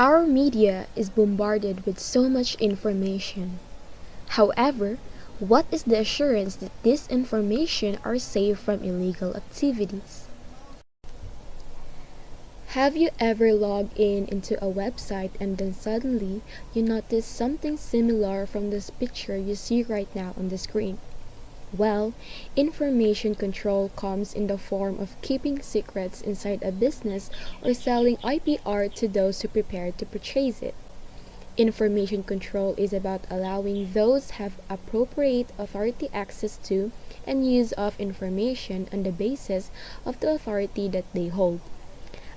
Our media is bombarded with so much information. However, what is the assurance that this information are safe from illegal activities? Have you ever logged in into a website and then suddenly you notice something similar from this picture you see right now on the screen? Well, information control comes in the form of keeping secrets inside a business or selling IPR to those who prepare to purchase it. Information control is about allowing those have appropriate authority access to and use of information on the basis of the authority that they hold.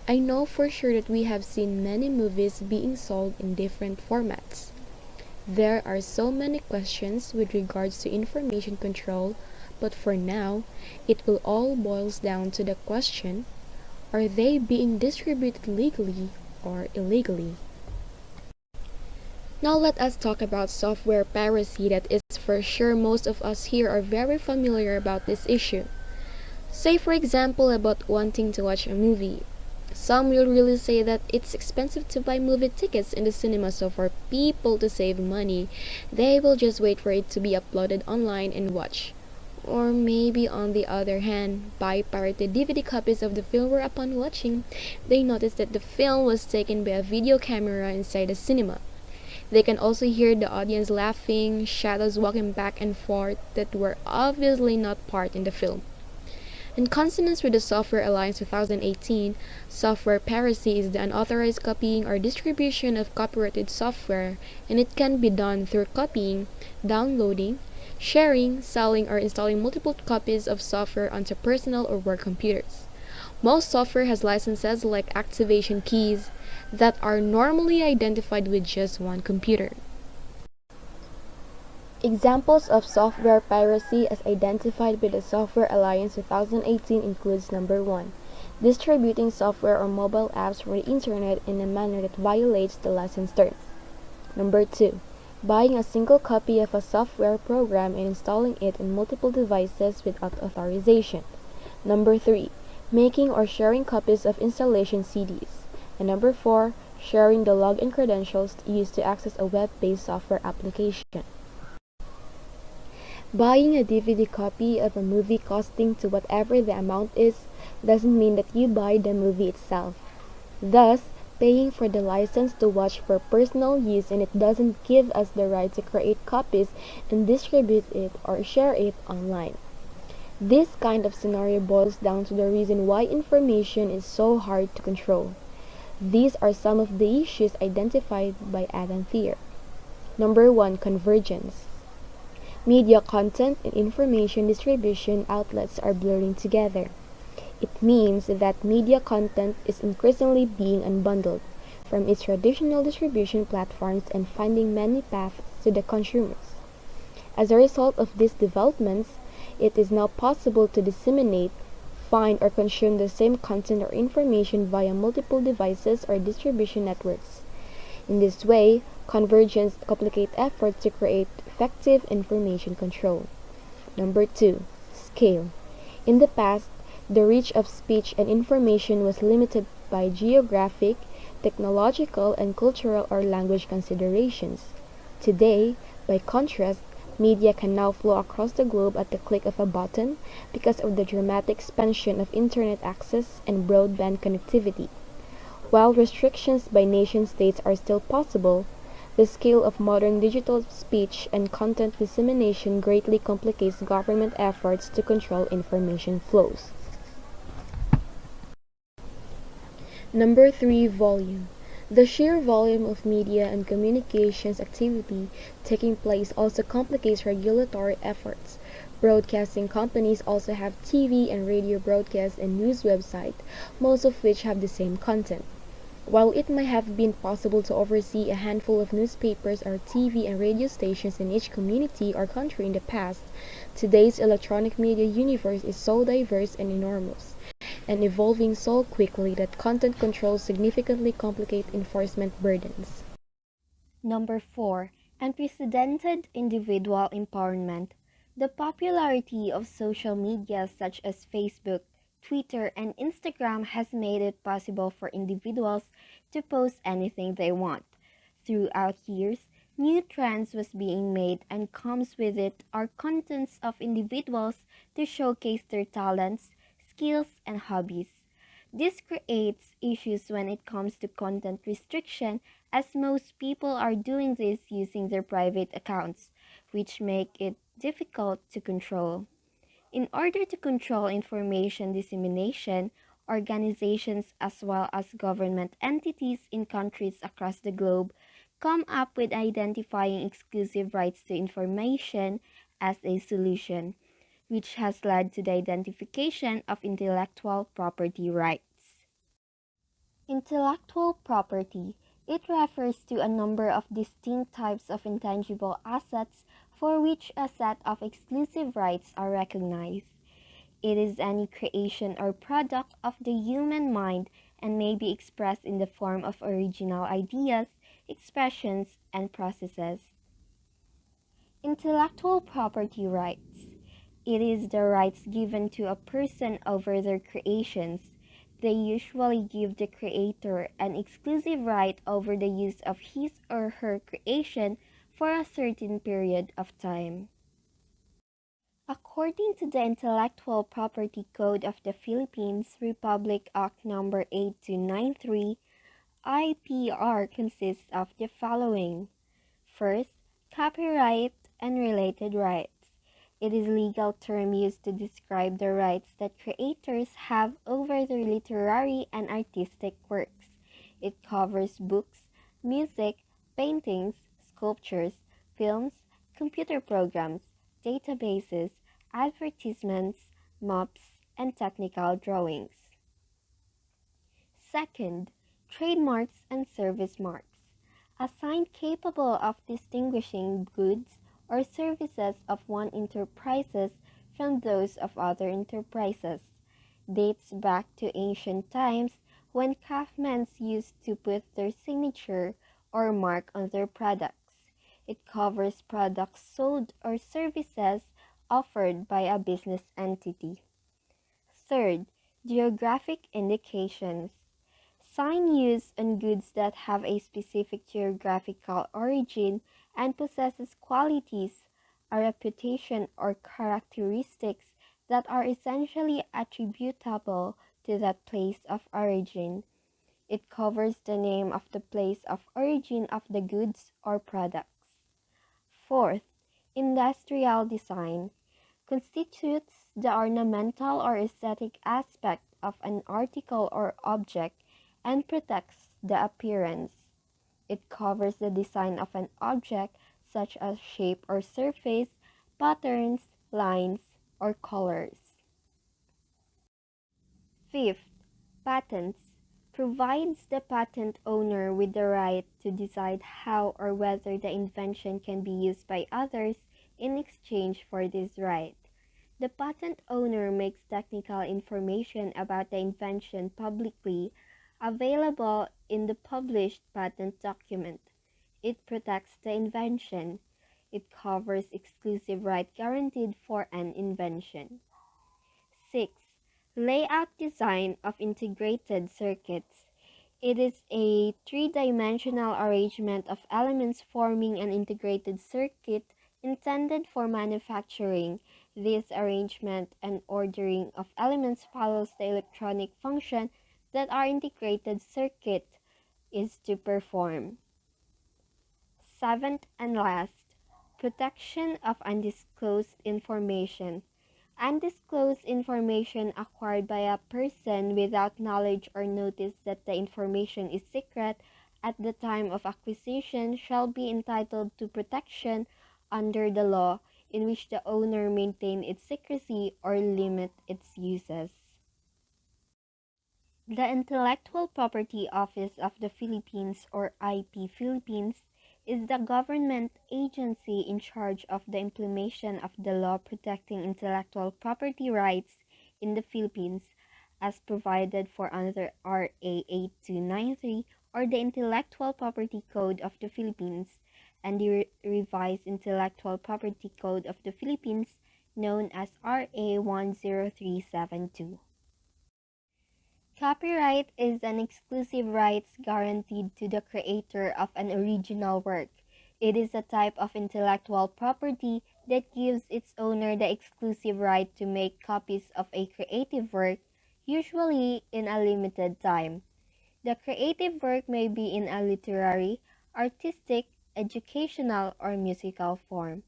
I know for sure that we have seen many movies being sold in different formats. There are so many questions with regards to information control, but for now, it will all boils down to the question, are they being distributed legally or illegally? Now let us talk about software piracy that is for sure most of us here are very familiar about this issue. Say for example about wanting to watch a movie. Some will really say that it's expensive to buy movie tickets in the cinema, so for people to save money, they will just wait for it to be uploaded online and watch. Or maybe on the other hand, buy pirated DVD copies of the film where upon watching, they notice that the film was taken by a video camera inside the cinema. They can also hear the audience laughing, shadows walking back and forth that were obviously not part in the film. In consonance with the Software Alliance 2018, software piracy is the unauthorized copying or distribution of copyrighted software, and it can be done through copying, downloading, sharing, selling, or installing multiple copies of software onto personal or work computers. Most software has licenses like activation keys that are normally identified with just one computer. Examples of software piracy as identified by the Software Alliance 2018 includes number 1, distributing software or mobile apps for the internet in a manner that violates the license terms. Number 2, buying a single copy of a software program and installing it on multiple devices without authorization. Number 3, making or sharing copies of installation CDs. And number 4, sharing the login credentials used to access a web-based software application. Buying a DVD copy of a movie costing to whatever the amount is doesn't mean that you buy the movie itself. Thus, paying for the license to watch for personal use, and it doesn't give us the right to create copies and distribute it or share it online. This kind of scenario boils down to the reason why information is so hard to control. These are some of the issues identified by Adam THIERER. Number 1, convergence. Media content and information distribution outlets are blurring together. It means that media content is increasingly being unbundled from its traditional distribution platforms and finding many paths to the consumers. As a result of these developments, it is now possible to disseminate, find, or consume the same content or information via multiple devices or distribution networks. In this way, convergence complicates efforts to create effective information control. Number 2, scale. In the past, the reach of speech and information was limited by geographic, technological, and cultural or language considerations. Today, by contrast, media can now flow across the globe at the click of a button because of the dramatic expansion of internet access and broadband connectivity. While restrictions by nation-states are still possible, the scale of modern digital speech and content dissemination greatly complicates government efforts to control information flows. Number 3, volume. The sheer volume of media and communications activity taking place also complicates regulatory efforts. Broadcasting companies also have TV and radio broadcasts and news websites, most of which have the same content. While it might have been possible to oversee a handful of newspapers or TV and radio stations in each community or country in the past, today's electronic media universe is so diverse and enormous, and evolving so quickly that content controls significantly complicate enforcement burdens. Number 4, unprecedented individual empowerment. The popularity of social media such as Facebook, Twitter and Instagram has made it possible for individuals to post anything they want. Throughout years, new trends was being made and comes with it are contents of individuals to showcase their talents, skills, and hobbies. This creates issues when it comes to content restriction as most people are doing this using their private accounts, which make it difficult to control. In order to control information dissemination, organizations as well as government entities in countries across the globe come up with identifying exclusive rights to information as a solution, which has led to the identification of intellectual property rights. Intellectual property. It refers to a number of distinct types of intangible assets for which a set of exclusive rights are recognized. It is any creation or product of the human mind and may be expressed in the form of original ideas, expressions, and processes. Intellectual property rights. It is the rights given to a person over their creations. They usually give the creator an exclusive right over the use of his or her creation for a certain period of time. According to the Intellectual Property Code of the Philippines, Republic Act No. 8293, IPR consists of the following. First, copyright and related rights. It is a legal term used to describe the rights that creators have over their literary and artistic works. It covers books, music, paintings, sculptures, films, computer programs, databases, advertisements, maps, and technical drawings. Second, trademarks and service marks. A sign capable of distinguishing goods or services of one enterprises from those of other enterprises. Dates back to ancient times when craftsmen used to put their signature or mark on their products. It covers products sold or services offered by a business entity. Third, geographic indications. Sign used on goods that have a specific geographical origin and possesses qualities, a reputation or characteristics that are essentially attributable to that place of origin. It covers the name of the place of origin of the goods or products. Fourth, industrial design constitutes the ornamental or aesthetic aspect of an article or object and protects the appearance. It covers the design of an object such as shape or surface, patterns, lines, or colors. Fifth, patents provides the patent owner with the right to decide how or whether the invention can be used by others in exchange for this right. The patent owner makes technical information about the invention publicly available in the published patent document. It protects the invention. It covers exclusive right guaranteed for an invention. 6. Layout design of integrated circuits. It is a three-dimensional arrangement of elements forming an integrated circuit intended for manufacturing. This arrangement and ordering of elements follows the electronic function that our integrated circuit is to perform. Seventh and last, protection of undisclosed information. Undisclosed information acquired by a person without knowledge or notice that the information is secret at the time of acquisition shall be entitled to protection under the law in which the owner maintain its secrecy or limit its uses. The Intellectual Property Office of the Philippines, or IP Philippines, is the government agency in charge of the implementation of the law protecting intellectual property rights in the Philippines as provided for under RA 8293 or the Intellectual Property Code of the Philippines and the revised Intellectual Property Code of the Philippines known as RA 10372. Copyright is an exclusive rights guaranteed to the creator of an original work. It is a type of intellectual property that gives its owner the exclusive right to make copies of a creative work, usually in a limited time. The creative work may be in a literary, artistic, educational, or musical form.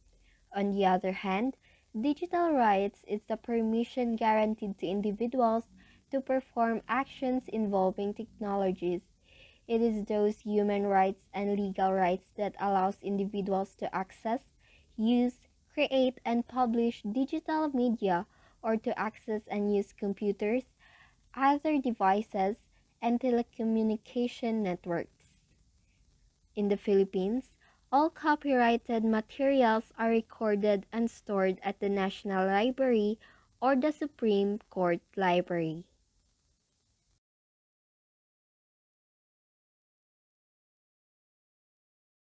On the other hand, digital rights is the permission guaranteed to individuals to perform actions involving technologies. It is those human rights and legal rights that allows individuals to access, use, create, and publish digital media or to access and use computers, other devices, and telecommunication networks. In the Philippines, all copyrighted materials are recorded and stored at the National Library or the Supreme Court Library.